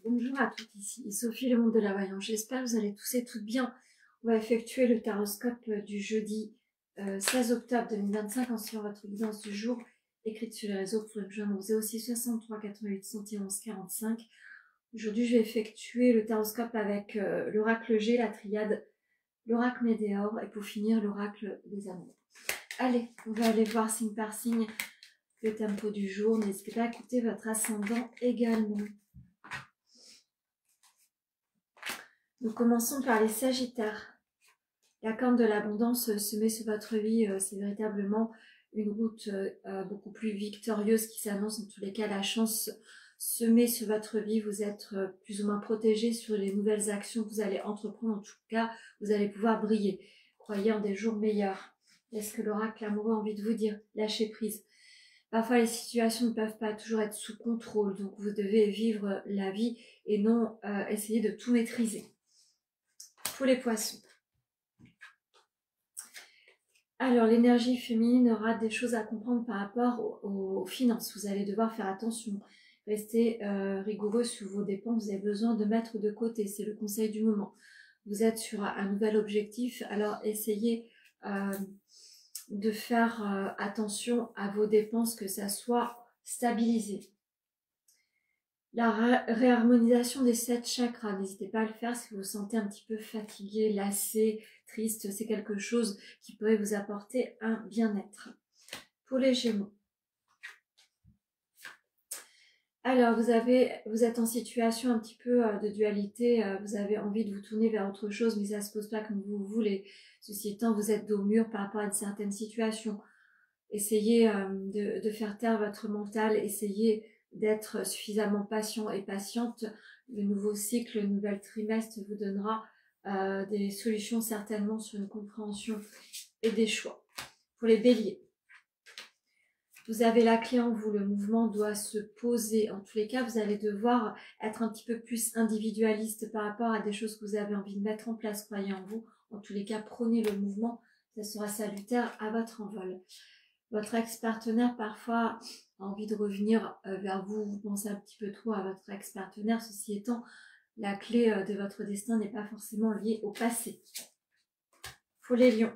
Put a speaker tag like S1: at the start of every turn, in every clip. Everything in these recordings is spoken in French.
S1: Bonjour à toutes, ici Sophie, le monde de la voyance. J'espère que vous allez tous et toutes bien. On va effectuer le taroscope du jeudi 16 octobre 2025 en suivant votre guidance du jour écrite sur les réseaux. Vous pouvez me joindre au 06 63 88 71 45. Aujourd'hui, je vais effectuer le taroscope avec l'oracle G, la triade, l'oracle Médéor et pour finir l'oracle des amours. Allez, on va aller voir signe par signe le tempo du jour. N'hésitez pas à écouter votre ascendant également. Nous commençons par les Sagittaires. La corne de l'abondance se met sur votre vie. C'est véritablement une route beaucoup plus victorieuse qui s'annonce. En tous les cas, la chance se met sur votre vie. Vous êtes plus ou moins protégé sur les nouvelles actions que vous allez entreprendre. En tout cas, vous allez pouvoir briller. Croyez en des jours meilleurs. Est-ce que l'oracle amoureux a envie de vous dire? Lâchez prise. Parfois, les situations ne peuvent pas toujours être sous contrôle. Donc, vous devez vivre la vie et non essayer de tout maîtriser. Pour les poissons. Alors, l'énergie féminine aura des choses à comprendre par rapport aux finances. Vous allez devoir faire attention, rester rigoureux sur vos dépenses. Vous avez besoin de mettre de côté, c'est le conseil du moment. Vous êtes sur un nouvel objectif, alors essayez de faire attention à vos dépenses, que ça soit stabilisé. La réharmonisation des 7 chakras, n'hésitez pas à le faire si vous vous sentez un petit peu fatigué, lassé, triste. C'est quelque chose qui pourrait vous apporter un bien-être. Pour les Gémeaux. Alors, vous êtes en situation un petit peu de dualité. Vous avez envie de vous tourner vers autre chose, mais ça ne se pose pas comme vous voulez. Ceci étant, vous êtes dos au mur par rapport à une certaine situation. Essayez de faire taire votre mental. Essayez d'être suffisamment patient et patiente. Le nouveau cycle, le nouvel trimestre vous donnera des solutions certainement sur une compréhension et des choix. Pour les béliers, vous avez la clé en vous, le mouvement doit se poser. En tous les cas, vous allez devoir être un petit peu plus individualiste par rapport à des choses que vous avez envie de mettre en place. Croyez en vous. En tous les cas, prenez le mouvement, ça sera salutaire à votre envol. Votre ex-partenaire, parfois, a envie de revenir vers vous. Vous pensez un petit peu trop à votre ex-partenaire. Ceci étant, la clé de votre destin n'est pas forcément liée au passé. Pour les lions.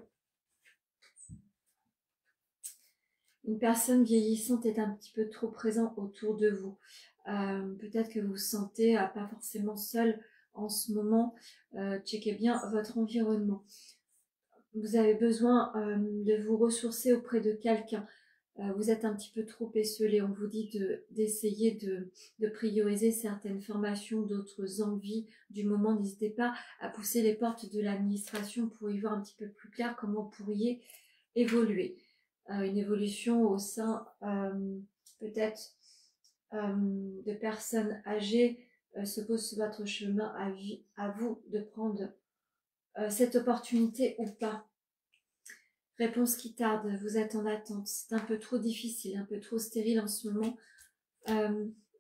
S1: Une personne vieillissante est un petit peu trop présente autour de vous. Peut-être que vous vous sentez pas forcément seul en ce moment. Checkez bien votre environnement. Vous avez besoin de vous ressourcer auprès de quelqu'un. Vous êtes un petit peu trop esseulé. On vous dit d'essayer de prioriser certaines formations, d'autres envies du moment. N'hésitez pas à pousser les portes de l'administration pour y voir un petit peu plus clair comment vous pourriez évoluer. Une évolution au sein peut-être de personnes âgées se pose sur votre chemin. À vous de prendre cette opportunité ou pas. Réponse qui tarde, vous êtes en attente, c'est un peu trop difficile, un peu trop stérile en ce moment.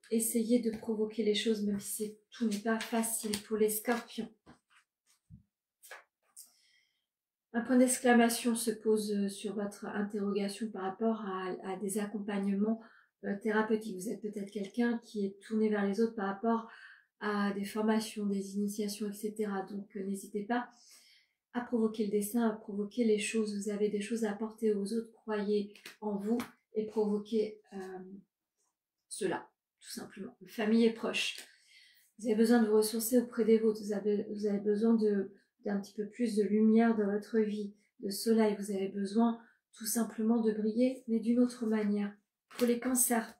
S1: Essayez de provoquer les choses, même si tout n'est pas facile. Pour les scorpions. Un point d'exclamation se pose sur votre interrogation par rapport à des accompagnements thérapeutiques. Vous êtes peut-être quelqu'un qui est tourné vers les autres par rapport à des formations, des initiations, etc. Donc n'hésitez pas à provoquer le destin, à provoquer les choses. Vous avez des choses à apporter aux autres, croyez en vous et provoquez cela, tout simplement. Famille et proches. Vous avez besoin de vous ressourcer auprès des vôtres. Vous avez besoin d'un petit peu plus de lumière dans votre vie, de soleil. Vous avez besoin tout simplement de briller, mais d'une autre manière. Pour les cancers.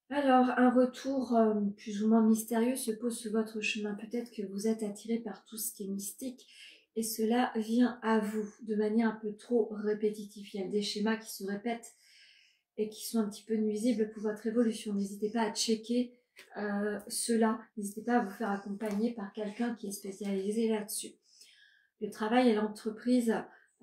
S1: Alors, un retour plus ou moins mystérieux se pose sur votre chemin. Peut-être que vous êtes attiré par tout ce qui est mystique et cela vient à vous de manière un peu trop répétitive. Il y a des schémas qui se répètent et qui sont un petit peu nuisibles pour votre évolution. N'hésitez pas à checker cela. N'hésitez pas à vous faire accompagner par quelqu'un qui est spécialisé là-dessus. Le travail et l'entreprise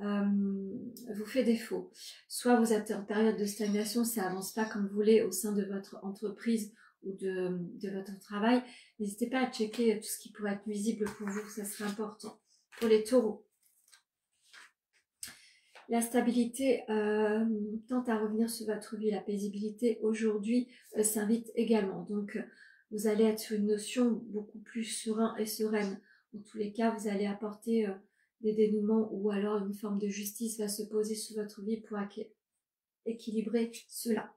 S1: vous fait défaut. Soit vous êtes en période de stagnation, ça avance pas comme vous voulez au sein de votre entreprise ou de votre travail. N'hésitez pas à checker tout ce qui pourrait être nuisible pour vous, ça serait important. Pour les taureaux. La stabilité tente à revenir sur votre vie. La paisibilité aujourd'hui s'invite également. Donc, vous allez être sur une notion beaucoup plus serein et sereine. Dans tous les cas, vous allez apporter des dénouements ou alors une forme de justice va se poser sur votre vie pour équilibrer cela.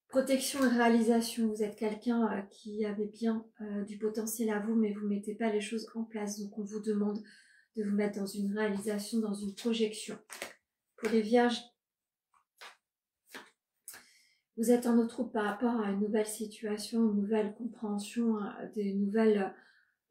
S1: Protection et réalisation. Vous êtes quelqu'un qui avait bien du potentiel à vous, mais vous ne mettez pas les choses en place. Donc, on vous demande de vous mettre dans une réalisation, dans une projection. Pour les vierges, vous êtes en eau trouble par rapport à une nouvelle situation, une nouvelle compréhension, des nouvelles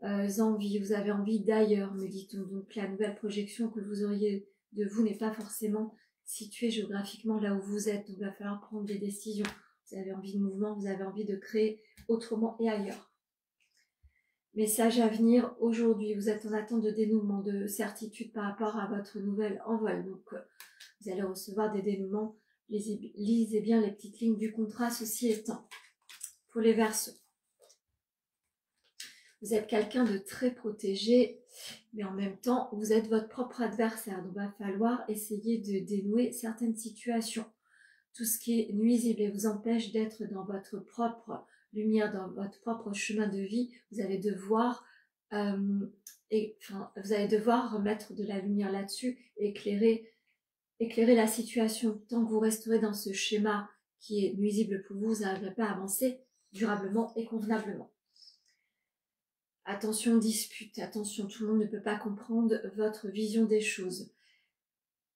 S1: envies. Vous avez envie d'ailleurs, me dit-on. Donc la nouvelle projection que vous auriez de vous n'est pas forcément située géographiquement là où vous êtes. Donc il va falloir prendre des décisions. Vous avez envie de mouvement, vous avez envie de créer autrement et ailleurs. Message à venir aujourd'hui. Vous êtes en attente de dénouement, de certitude par rapport à votre nouvel envol. Donc vous allez recevoir des dénouements. Lisez bien les petites lignes du contrat, ceci étant. Pour les Verseaux, vous êtes quelqu'un de très protégé, mais en même temps, vous êtes votre propre adversaire. Donc, il va falloir essayer de dénouer certaines situations. Tout ce qui est nuisible et vous empêche d'être dans votre propre lumière, dans votre propre chemin de vie, vous allez devoir, vous allez devoir remettre de la lumière là-dessus, éclairer la situation. Tant que vous resterez dans ce schéma qui est nuisible pour vous, vous n'arriverez pas à avancer durablement et convenablement. Attention dispute, attention, tout le monde ne peut pas comprendre votre vision des choses.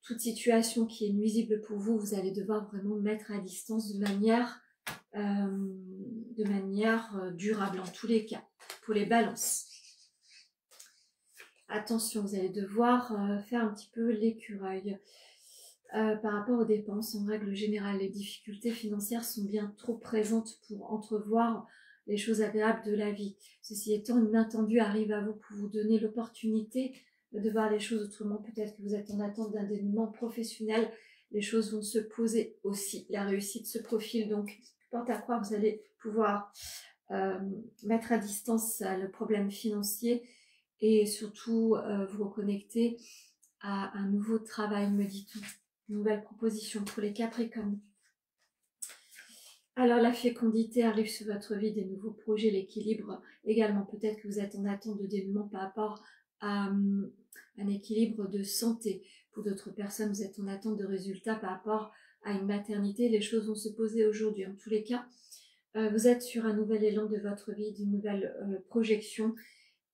S1: Toute situation qui est nuisible pour vous, vous allez devoir vraiment mettre à distance de manière durable en tous les cas. Pour les balances, attention, vous allez devoir faire un petit peu l'écureuil. Par rapport aux dépenses, en règle générale, les difficultés financières sont bien trop présentes pour entrevoir les choses agréables de la vie. Ceci étant, une main tendue arrive à vous pour vous donner l'opportunité de voir les choses autrement. Peut-être que vous êtes en attente d'un dénouement professionnel. Les choses vont se poser aussi. La réussite se profile. Donc, porte à croire, vous allez pouvoir mettre à distance le problème financier et surtout vous reconnecter à un nouveau travail, me dit-on. Nouvelle proposition pour les Capricornes. Alors la fécondité arrive sur votre vie, des nouveaux projets, l'équilibre également. Peut-être que vous êtes en attente de dénouement par rapport à un équilibre de santé. Pour d'autres personnes, vous êtes en attente de résultats par rapport à une maternité. Les choses vont se poser aujourd'hui. En tous les cas, vous êtes sur un nouvel élan de votre vie, d'une nouvelle projection.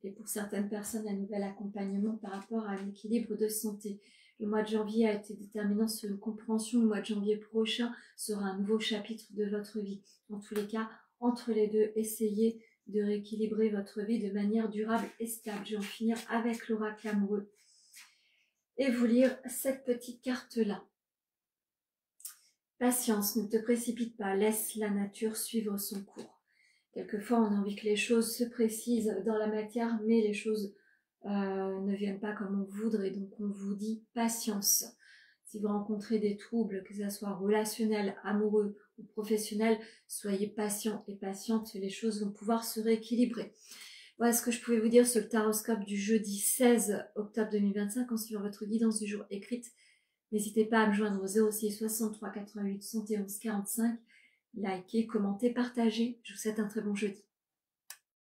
S1: Et pour certaines personnes, un nouvel accompagnement par rapport à un équilibre de santé. Le mois de janvier a été déterminant sur une compréhension. Le mois de janvier prochain sera un nouveau chapitre de votre vie. En tous les cas, entre les deux, essayez de rééquilibrer votre vie de manière durable et stable. Je vais en finir avec l'oracle amoureux et vous lire cette petite carte-là. Patience, ne te précipite pas, laisse la nature suivre son cours. Quelquefois, on a envie que les choses se précisent dans la matière, mais les choses ne viennent pas comme on voudrait. Donc, on vous dit patience. Si vous rencontrez des troubles, que ce soit relationnels, amoureux ou professionnels, soyez patient et patiente. Les choses vont pouvoir se rééquilibrer. Voilà ce que je pouvais vous dire sur le taroscope du jeudi 16 octobre 2025 en suivant votre guidance du jour écrite. N'hésitez pas à me joindre au 06 63 88 71 45. Likez, commentez, partagez. Je vous souhaite un très bon jeudi.